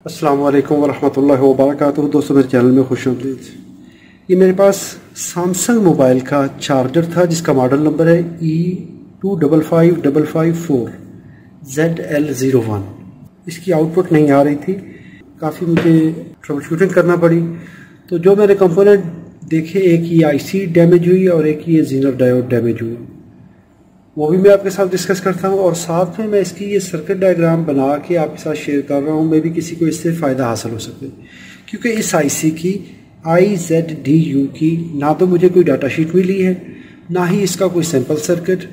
अस्सलाम वालेकुम वरहमतुल्लाहि वबरकातुहू। दोस्तों मेरे चैनल में खुश आमदीद। ये मेरे पास सैमसंग मोबाइल का चार्जर था जिसका मॉडल नंबर है E255554ZL01। इसकी आउटपुट नहीं आ रही थी, काफ़ी मुझे ट्रबल शूटिंग करना पड़ी। तो जो मेरे कंपोनेंट देखे, एक ये IC डैमेज हुई और एक ये जीनर डायोड डैमेज हुई, वो भी मैं आपके साथ डिस्कस करता हूँ और साथ में मैं इसकी ये सर्किट डायग्राम बना के आपके साथ शेयर कर रहा हूँ। मे भी किसी को इससे फ़ायदा हासिल हो सके, क्योंकि इस IC की IZDU की ना तो मुझे कोई डाटा शीट मिली है, ना ही इसका कोई सैम्पल सर्किट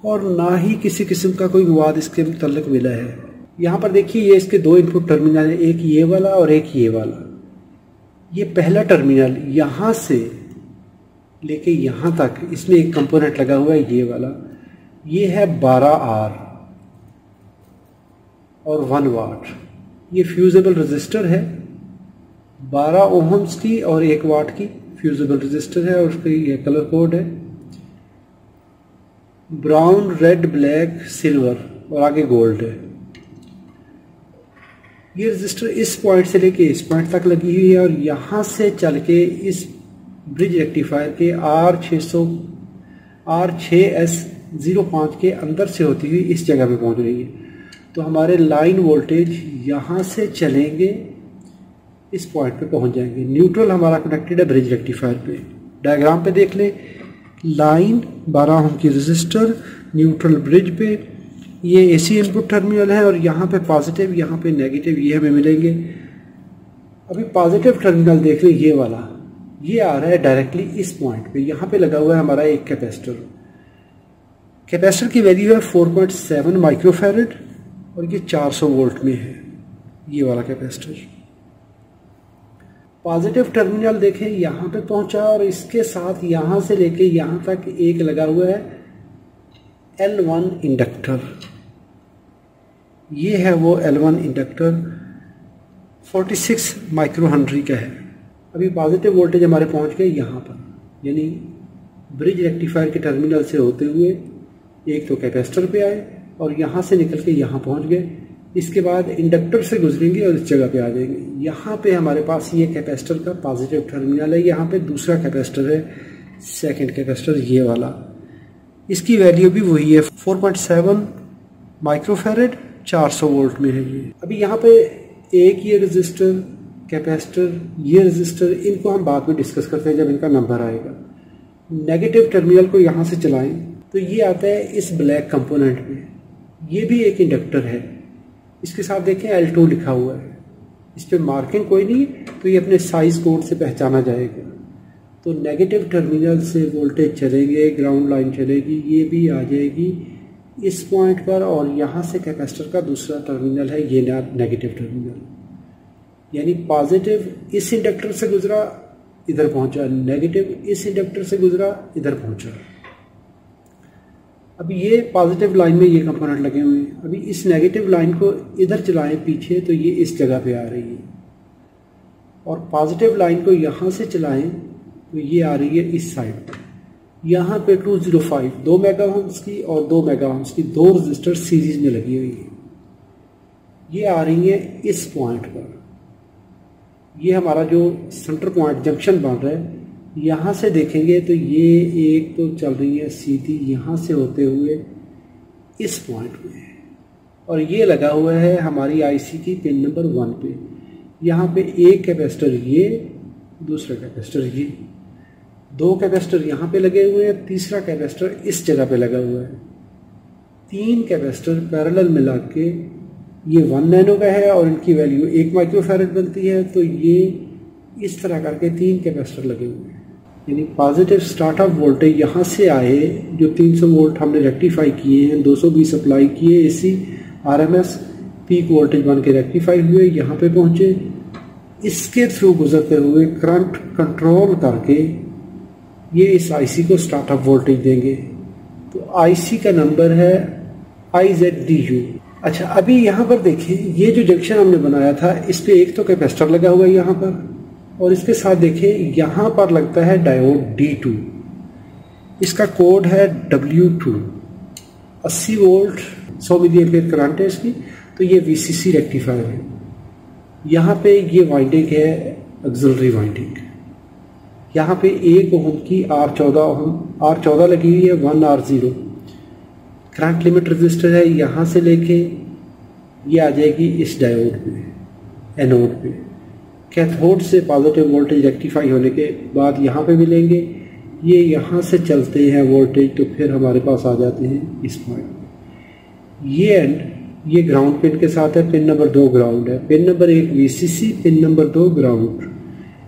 और ना ही किसी किस्म का कोई मवाद इसके मुतल्लिक मिला है। यहाँ पर देखिए, ये इसके दो इनपुट टर्मिनल हैं, एक ये वाला और एक ये वाला। ये पहला टर्मिनल यहाँ से लेके यहाँ तक इसमें एक कंपोनेंट लगा हुआ है, ये वाला। ये है 12R और 1 वाट। ये फ्यूजेबल रजिस्टर है, 12 ओहम्स की और 1 वाट की फ्यूजेबल रजिस्टर है और उसका ये कलर कोड है ब्राउन, रेड, ब्लैक, सिल्वर और आगे गोल्ड है। ये रजिस्टर इस पॉइंट से लेके इस पॉइंट तक लगी हुई है और यहाँ से चल के इस ब्रिज रेक्टिफायर के R6S05 के अंदर से होती हुई इस जगह पे पहुंच रही है। तो हमारे लाइन वोल्टेज यहाँ से चलेंगे, इस पॉइंट पे पहुंच जाएंगे। न्यूट्रल हमारा कनेक्टेड है ब्रिज रेक्टिफायर पे। डायग्राम पे देख लें, लाइन 12 ओम की रजिस्टर, न्यूट्रल ब्रिज पे, ये AC इनपुट टर्मिनल है और यहाँ पे पॉजिटिव, यहाँ पे नेगेटिव, ये हमें मिलेंगे। अभी पॉजिटिव टर्मिनल देख लें, ये वाला, ये आ रहा है डायरेक्टली इस पॉइंट पे। यहाँ पे लगा हुआ है हमारा एक कैपेसिटर। कैपेसिटर की वैल्यू है 4.7 माइक्रोफैरड और ये 400 वोल्ट में है, ये वाला कैपेसिटर। पॉजिटिव टर्मिनल देखें, यहाँ पे पहुंचा और इसके साथ यहाँ से लेके यहाँ तक एक लगा हुआ है L1 इंडक्टर। ये है वो L1 इंडक्टर, 46 माइक्रो हेनरी का है। अभी पॉजिटिव वोल्टेज हमारे पहुंच गए यहाँ पर, यानी ब्रिज रेक्टिफायर के टर्मिनल से होते हुए एक तो कैपेसिटर पे आए और यहाँ से निकल के यहाँ पहुँच गए। इसके बाद इंडक्टर से गुजरेंगे और इस जगह पे आ जाएंगे। यहाँ पे हमारे पास ये कैपेसिटर का पॉजिटिव टर्मिनल है, यहाँ पे दूसरा कैपेसिटर है, सेकंड कैपेसिटर ये वाला। इसकी वैल्यू भी वही है, 4.7 माइक्रोफैरड, 400 वोल्ट में है ये। अभी यहाँ पे एक ये रजिस्टर, कैपेसिटर, ये रजिस्टर, इनको हम बाद में डिस्कस करते हैं जब इनका नंबर आएगा। नेगेटिव टर्मिनल को यहाँ से चलाएं तो ये आता है इस ब्लैक कंपोनेंट में। ये भी एक इंडक्टर है, इसके साथ देखें L2 लिखा हुआ है, इस पर मार्किंग कोई नहीं, तो ये अपने साइज कोड से पहचाना जाएगा। तो नेगेटिव टर्मिनल से वोल्टेज चलेंगे, ग्राउंड लाइन चलेगी, ये भी आ जाएगी इस पॉइंट पर और यहाँ से कैपेसिटर का दूसरा टर्मिनल है ये नेगेटिव टर्मिनल, यानी पॉजिटिव इस इंडक्टर से गुजरा इधर पहुंचा, नेगेटिव इस इंडक्टर से गुजरा इधर पहुंचा। अभी ये पॉजिटिव लाइन में ये कंपोनेंट लगे हुए हैं। अभी इस नेगेटिव लाइन को इधर चलाएं पीछे तो ये इस जगह पे आ रही है, और पॉजिटिव लाइन को यहाँ से चलाएं तो ये आ रही है इस साइड पे। यहाँ पे 205 2 मेगा ओम्स की और 2 मेगा ओम्स की दो रजिस्टर सीरीज में लगी हुई है, ये आ रही है इस पॉइंट पर। ये हमारा जो सेंटर पॉइंट जंक्शन बन रहा है, यहाँ से देखेंगे तो ये एक तो चल रही है सीधी यहाँ से होते हुए इस पॉइंट में, और ये लगा हुआ है हमारी IC की पिन नंबर 1 पे। यहाँ पे एक कैपेसिटर ये, दूसरा कैपेसिटर ये, दो कैपेसिटर यहाँ पे लगे हुए हैं, तीसरा कैपेसिटर इस जगह पे लगा हुआ है। 3 कैपेसिटर पैरेलल मिला के ये 1 नैनो का है और इनकी वैल्यू 1 माइक्रोफैरड बनती है। तो ये इस तरह करके 3 कैपेसिटर लगे हुए हैं, यानी पॉजिटिव स्टार्टअप वोल्टेज यहाँ से आए, जो 300 वोल्ट हमने रेक्टिफाई किए हैं, 220 अप्लाई किए, AC RMS पीक वोल्टेज बन के रेक्टिफाई हुए, यहाँ पे पहुँचे। इसके थ्रू गुजरते हुए करंट कंट्रोल करके ये इस IC को स्टार्टअप वोल्टेज देंगे। तो IC का नंबर है IZDU। अच्छा, अभी यहाँ पर देखें, ये जो जंक्शन हमने बनाया था इस पे एक तो कैपेसिटर लगा हुआ है यहाँ पर, और इसके साथ देखें यहाँ पर लगता है डायोड D2, इसका कोड है W2। 80 volt 100 milli ampere current है इसकी। तो ये VCC रेक्टिफायर है। यहाँ पे ये वाइंडिंग है ऑक्सिलरी वाइंडिंग। यहाँ पे 1 ओम की R14 लगी हुई है 1R0 करंट लिमिट रजिस्टर है। यहाँ से लेके ये आ जाएगी इस डायोड पे, एनोड पे। कैथोड से पॉजिटिव वोल्टेज रेक्टिफाई होने के बाद यहाँ पे मिलेंगे। ये यहाँ से चलते हैं वोल्टेज, तो फिर हमारे पास आ जाते हैं इस पॉइंट पे। ये एंड ये ग्राउंड पिन के साथ है, पिन नंबर 2 ग्राउंड है, pin number 1 VCC, pin number 2 ground.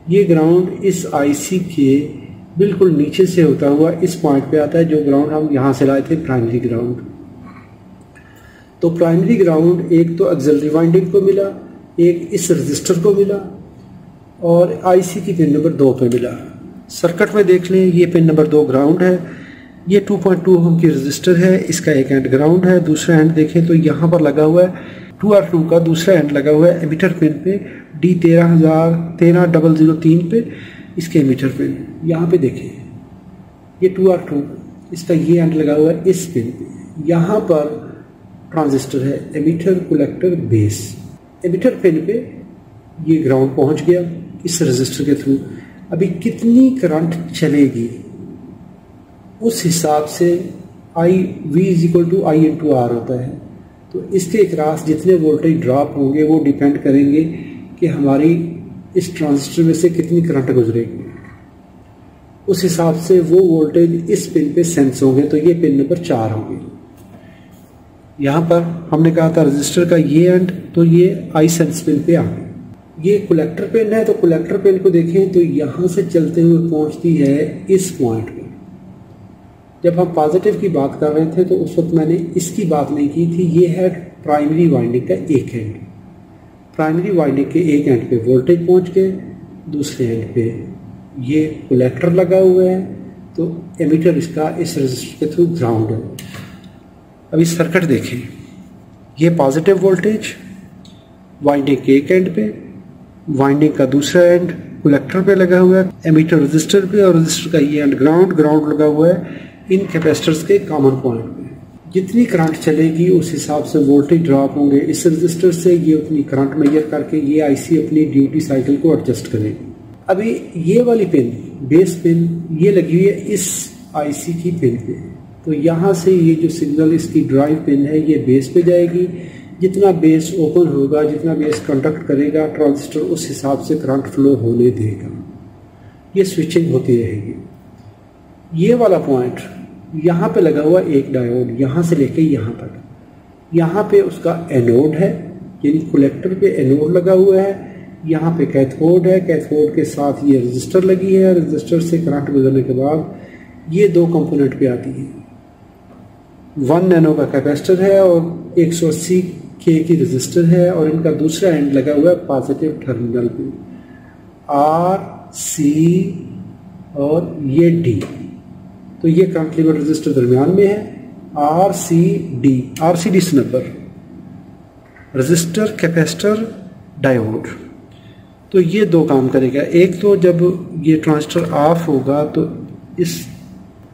ये ग्राउंड इस IC के बिल्कुल नीचे से होता हुआ इस पॉइंट पे आता है, जो ग्राउंड हम यहाँ से लाए थे प्राइमरी ग्राउंड। तो प्राइमरी ग्राउंड एक तो ऑक्सिलरी वाइंडिंग को मिला, एक इस रजिस्टर को मिला और IC की पिन नंबर 2 पे मिला। सर्किट में देख लें, ये पिन नंबर 2 ग्राउंड है, ये 2.2 ओम की रजिस्टर है, इसका एक एंड ग्राउंड है। दूसरा एंड देखें तो यहाँ पर लगा हुआ है 2R2 का दूसरा एंड लगा हुआ है एमिटर पिन पे D13003 पे, इसके एमिटर पिन यहाँ पे देखें, ये 2R2 इसका ये एंड लगा हुआ है इस पिन पे। यहाँ पर ट्रांजिस्टर है emitter collector base. Emitter pin पे ये ग्राउंड पहुँच गया इस रजिस्टर के थ्रू। अभी कितनी करंट चलेगी उस हिसाब से V = I/R होता है। तो इसके अक्रॉस जितने वोल्टेज ड्रॉप होंगे वो डिपेंड करेंगे कि हमारी इस ट्रांजिस्टर में से कितनी करंट गुजरेगी। उस हिसाब से वो वोल्टेज इस पिन पे सेंस होंगे। तो ये पिन नंबर 4 होंगे। यहाँ पर हमने कहा था रजिस्टर का ये एंड, तो ये I सेंस पिन पे आ गया। ये कलेक्टर पिन है, तो कलेक्टर पिन को देखें तो यहाँ से चलते हुए पहुँचती है इस पॉइंट पे। जब हम पॉजिटिव की बात कर रहे थे तो उस वक्त मैंने इसकी बात नहीं की थी। ये है प्राइमरी वाइंडिंग का एक एंड। प्राइमरी वाइंडिंग के एक एंड पे वोल्टेज पहुंच गए, दूसरे एंड पे ये कलेक्टर लगा हुआ है, तो एमिटर इसका इस रजिस्टर के थ्रू ग्राउंड है। अब इस सर्किट देखें, ये पॉजिटिव वोल्टेज वाइंडिंग के एक एंड पे, वाइंडिंग का दूसरा एंड कलेक्टर पे लगा हुआ है, एमिटर रजिस्टर पे, और रजिस्टर का ये एंड ग्राउंड लगा हुआ है इन कैपेसिटर्स के कॉमन पॉइंट पे। जितनी करंट चलेगी उस हिसाब से वोल्टेज ड्रॉप होंगे इस रजिस्टर से। ये अपनी करंट मेजर करके ये IC अपनी ड्यूटी साइकिल को एडजस्ट करेगी। अभी ये वाली पिन, बेस पिन, ये लगी हुई है इस IC की पिन पे। तो यहाँ से ये जो सिग्नल इसकी ड्राइव पिन है ये बेस पे जाएगी। जितना बेस ओपन होगा, जितना बेस कंडक्ट करेगा, ट्रांजिस्टर उस हिसाब से करंट फ्लो होने देगा। ये स्विचिंग होती रहेगी। ये वाला पॉइंट यहाँ पे लगा हुआ एक डायोड, यहाँ से लेके यहाँ तक। यहाँ पे उसका एनोड है, यानी कलेक्टर पे एनोड लगा हुआ है। यहाँ पे कैथोड है, कैथोड के साथ ये रजिस्टर लगी है। रजिस्टर से करंट गुजरने के बाद ये 2 कंपोनेंट पे आती है। 1 नैनो का कैपेसिटर है और 180 K की रजिस्टर है, और इनका दूसरा एंड लगा हुआ है पॉजिटिव टर्मिनल पे, RC और ये D। तो ये करंट लिमिट रजिस्टर दरमियान में है, RCD snapper, register, capacitor, diode. तो ये 2 काम करेगा। एक तो जब ये ट्रांजिस्टर ऑफ होगा तो इस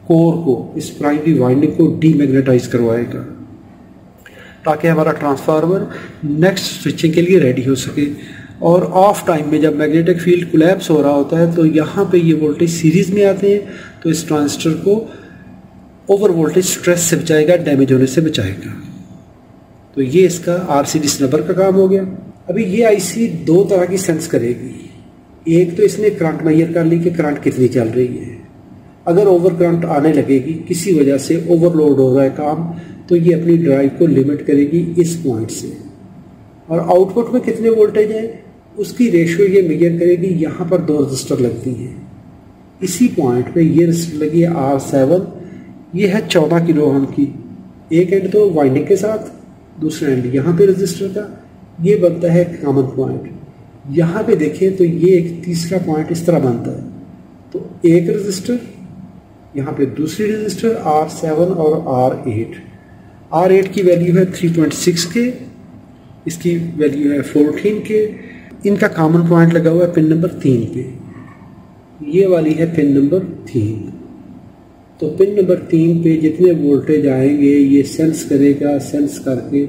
कोर को, इस प्राइमरी वाइंडिंग को डीमैग्नेटाइज करवाएगा, ताकि हमारा ट्रांसफार्मर नेक्स्ट स्विचिंग के लिए रेडी हो सके। और ऑफ टाइम में जब मैग्नेटिक फील्ड कोलैप्स हो रहा होता है तो यहाँ पे ये वोल्टेज सीरीज में आते हैं, तो इस ट्रांजिस्टर को ओवर वोल्टेज स्ट्रेस से बचाएगा, डैमेज होने से बचाएगा। तो ये इसका RCD स्नैपर का काम हो गया। अभी ये IC 2 तरह की सेंस करेगी। एक तो इसने करंट मेजर कर ली कि करंट कितनी चल रही है। अगर ओवर करंट आने लगेगी, किसी वजह से ओवरलोड हो रहा है काम, तो ये अपनी ड्राइव को लिमिट करेगी इस पॉइंट से। और आउटपुट में कितने वोल्टेज है उसकी रेशियो ये मेजर करेगी। यहाँ पर 2 रजिस्टर लगती हैं इसी पॉइंट पे। ये रजिस्टर लगी है R7, ये है 14 किलो ओम की। एक एंड तो वाइंडिंग के साथ, दूसरा एंड यहाँ पे रजिस्टर का, ये बनता है कॉमन पॉइंट। यहाँ पे देखें तो ये एक तीसरा पॉइंट इस तरह बनता है। तो एक रजिस्टर, यहाँ पे दूसरी रजिस्टर R7 और R8। R8 की वैल्यू है 3.6 के, इसकी वैल्यू है 14 के। इनका कॉमन पॉइंट लगा हुआ है पिन नंबर 3 पे। ये वाली है पिन नंबर 3। तो पिन नंबर 3 पे जितने वोल्टेज आएंगे ये सेंस करेगा, सेंस करके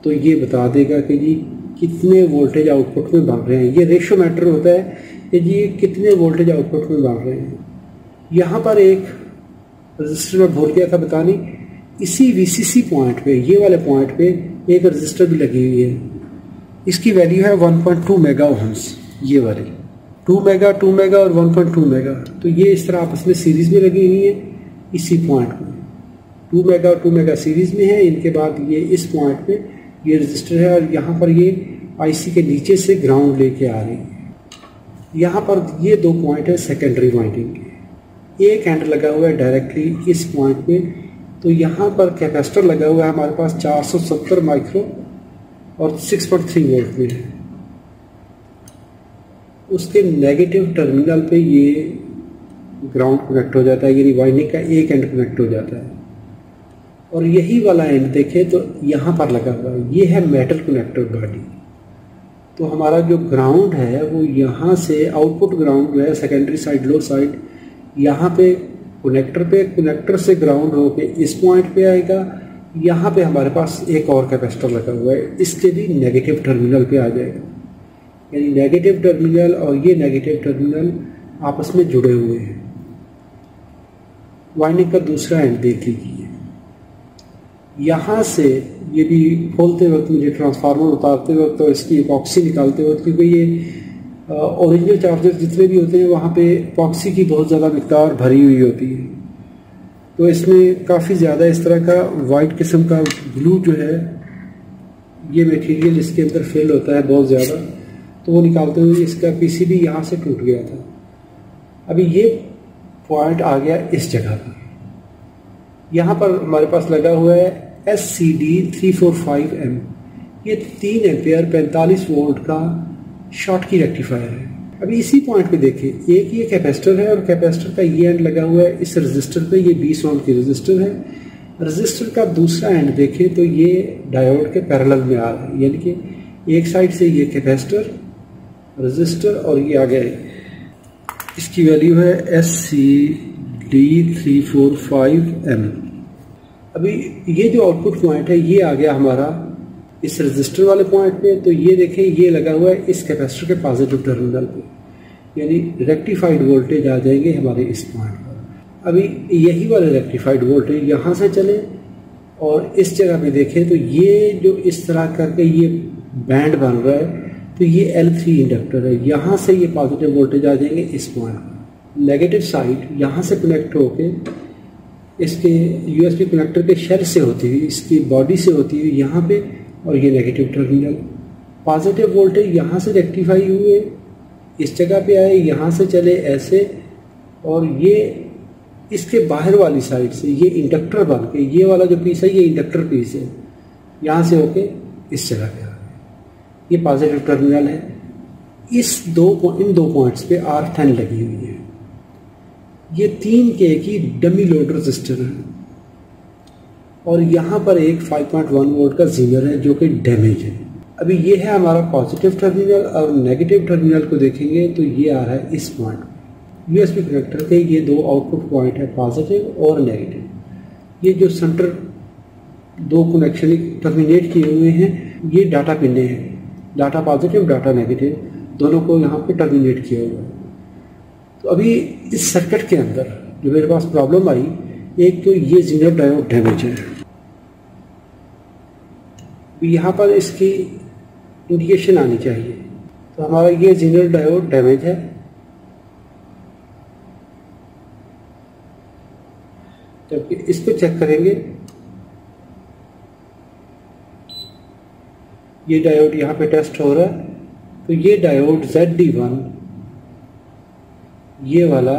तो ये बता देगा कि जी कितने वोल्टेज आउटपुट में बढ़ रहे हैं। ये रेशो मैटर होता है कि जी कितने वोल्टेज आउटपुट में बढ़ रहे हैं। यहाँ पर एक रजिस्टर में भूल गया था बताने, इसी VCC पॉइंट पे, ये वाले पॉइंट पे एक रजिस्टर भी लगी हुई है। इसकी वैल्यू है 1.2 मेगा ओम्स। ये वाले 2 मेगा और 1.2 मेगा, तो ये इस तरह आपस में सीरीज में लगी हुई है इसी पॉइंट में। 2 मेगा और 2 मेगा सीरीज में है। इनके बाद ये इस पॉइंट पे ये रजिस्टर है और यहाँ पर ये IC के नीचे से ग्राउंड लेके आ रही है। यहाँ पर ये 2 पॉइंट है सेकेंडरी वाइंडिंग के। एक एंड लगा हुआ है डायरेक्टली इस पॉइंट पे, तो यहाँ पर कैपेसिटर लगा हुआ है हमारे पास 470 माइक्रो और 6.3 वोल्ट में है। उसके नेगेटिव टर्मिनल पे ये ग्राउंड कनेक्ट हो जाता है, यानी वाइंडिंग का एक एंड कनेक्ट हो जाता है। और यही वाला एंड देखें तो यहाँ पर लगा हुआ है, ये है मेटल कनेक्टर बॉडी। तो हमारा जो ग्राउंड है वो यहाँ से आउटपुट ग्राउंड जो है सेकेंडरी साइड लो साइड, यहाँ पे कनेक्टर से ग्राउंड होके इस पॉइंट पे आएगा। यहाँ पे हमारे पास एक और कैपेसिटर लगा हुआ है, इसके भी नेगेटिव टर्मिनल पे आ जाएगा। यानी नेगेटिव टर्मिनल और ये नेगेटिव टर्मिनल आपस में जुड़े हुए हैं। वाइंडिंग का दूसरा एंड देख लीजिए, यहाँ से ये भी खोलते वक्त मुझे ट्रांसफार्मर उतारते वक्त और इसकी इपॉक्सी निकालते वक्त, क्योंकि ये ओरिजिनल चार्जर जितने भी होते हैं वहाँ पे इपॉक्सी की बहुत ज़्यादा मिकदार भरी हुई होती है। तो इसमें काफ़ी ज़्यादा इस तरह का वाइट किस्म का ग्लू जो है, ये मटेरियल इसके अंदर फिल होता है बहुत ज़्यादा, तो वो निकालते हुए इसका PCB यहाँ से टूट गया था। अभी ये पॉइंट आ गया इस जगह पर। यहाँ पर हमारे पास लगा हुआ है SCD345M, ये 3 एम्पेयर 45 वोल्ट का शॉर्ट की रेक्टिफायर है। अभी इसी पॉइंट पे देखें, एक ये कैपेसिटर है और कैपेसिटर का ये एंड लगा हुआ है इस रजिस्टर पे, ये 20 ओम की रजिस्टर है। रजिस्टर का दूसरा एंड देखें तो ये डायोड के पैरेलल में आ रहा है, यानी कि एक साइड से ये कैपेसिटर रजिस्टर और ये आ गया है। इसकी वैल्यू है SCD345M। अभी ये जो आउटपुट पॉइंट है ये आ गया हमारा इस रजिस्टर वाले पॉइंट पे, तो ये देखें ये लगा हुआ है इस कैपेसिटर के पॉजिटिव टर्मिनल पे, यानी रेक्टिफाइड वोल्टेज आ जाएंगे हमारे इस पॉइंट पर। अभी यही वाले रेक्टिफाइड वोल्टेज यहाँ से चले और इस जगह पे देखें तो ये जो इस तरह करके ये बैंड बन रहा है, तो ये L3 इंडक्टर है। यहाँ से ये पॉजिटिव वोल्टेज आ जाएंगे इस पॉइंट पर। नेगेटिव साइड यहाँ से कनेक्ट होके इसके USB कनेक्टर के शेल से होती हुई, इसकी बॉडी से होती हुई यहाँ पे, और ये नेगेटिव टर्मिनल। पॉजिटिव वोल्टेज यहाँ से रेक्टिफाई हुए इस जगह पे आए, यहाँ से चले ऐसे, और ये इसके बाहर वाली साइड से ये इंडक्टर बन के, ये वाला जो पीस है ये इंडक्टर पीस है, यहाँ से होके इस जगह पे आ गए। ये पॉजिटिव टर्मिनल है। इन दो पॉइंट्स पे R10 लगी हुई है। ये 3K की डमी लोड रजिस्टर है और यहाँ पर एक 5.1 वोल्ट का जीनर है जो कि डैमेज है। अभी ये है हमारा पॉजिटिव टर्मिनल, और नेगेटिव टर्मिनल को देखेंगे तो ये आ रहा है इस पॉइंट। USB कनेक्टर के ये 2 आउटपुट पॉइंट है, पॉजिटिव और नेगेटिव। ये जो सेंटर 2 कनेक्शन टर्मिनेट किए हुए हैं ये डाटा पिने हैं, डाटा पॉजिटिव डाटा नेगेटिव दोनों को यहाँ पे टर्मिनेट किया हुआ है। तो अभी इस सर्किट के अंदर जो मेरे पास प्रॉब्लम आई, एक तो ये जीनर डायोड डैमेज है। यहाँ पर इसकी इंडिकेशन आनी चाहिए, तो हमारा ये जीनर डायोड डैमेज है। जबकि इसको चेक करेंगे, ये डायोड यहाँ पे टेस्ट हो रहा है, तो ये डायोड ZD1 ये वाला,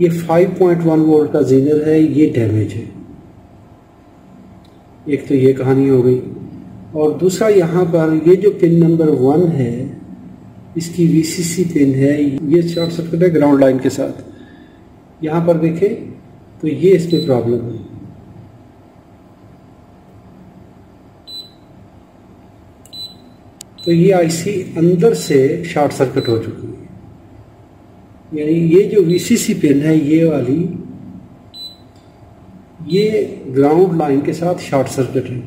ये 5.1 वोल्ट का जीनर है, ये डैमेज है। एक तो ये कहानी हो गई, और दूसरा यहाँ पर ये जो पिन नंबर 1 है इसकी VCC पिन है, ये शॉर्ट सर्किट है ग्राउंड लाइन के साथ। यहाँ पर देखें तो ये इसमें प्रॉब्लम है। तो ये IC अंदर से शॉर्ट सर्किट हो चुकी है, यानी ये जो VCC पिन है ये वाली, ये ग्राउंड लाइन के साथ शॉर्ट सर्किट है।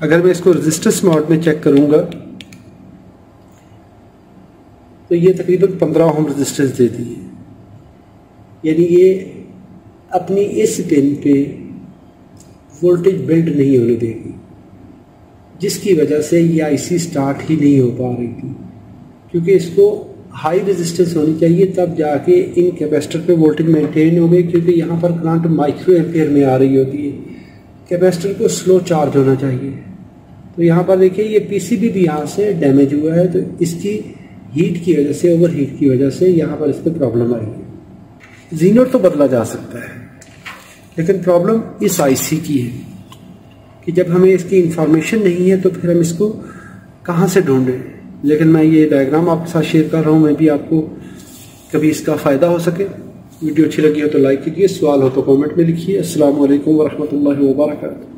अगर मैं इसको रेजिस्टेंस मोड में चेक करूंगा तो ये तकरीबन 15 ओम रेजिस्टेंस देती है, यानी ये अपनी इस पिन पे वोल्टेज बिल्ड नहीं होने देगी, जिसकी वजह से ये आईसी स्टार्ट ही नहीं हो पा रही थी, क्योंकि इसको हाई रेजिस्टेंस होनी चाहिए तब जाके इन कैपेसिटर पे वोल्टेज मेंटेन हो गई, क्योंकि यहाँ पर करंट माइक्रो एम्पियर में आ रही होती है। कैपेसिटर को स्लो चार्ज होना चाहिए। तो यहाँ पर देखिए ये पीसीबी भी यहाँ से डैमेज हुआ है, तो इसकी हीट की वजह से, ओवर हीट की वजह से यहाँ पर इस पर प्रॉब्लम आई है। जीनर तो बदला जा सकता है, लेकिन प्रॉब्लम इस आईसी की है कि जब हमें इसकी इंफॉर्मेशन नहीं है तो फिर हम इसको कहाँ से ढूंढें। लेकिन मैं ये डायग्राम आपके साथ शेयर कर रहा हूँ, मैं भी आपको कभी इसका फ़ायदा हो सके। वीडियो अच्छी लगी हो तो लाइक कीजिए, सवाल हो तो कमेंट में लिखिए। अस्सलाम वालेकुम वरहमतुल्लाहि वबरकातुहू।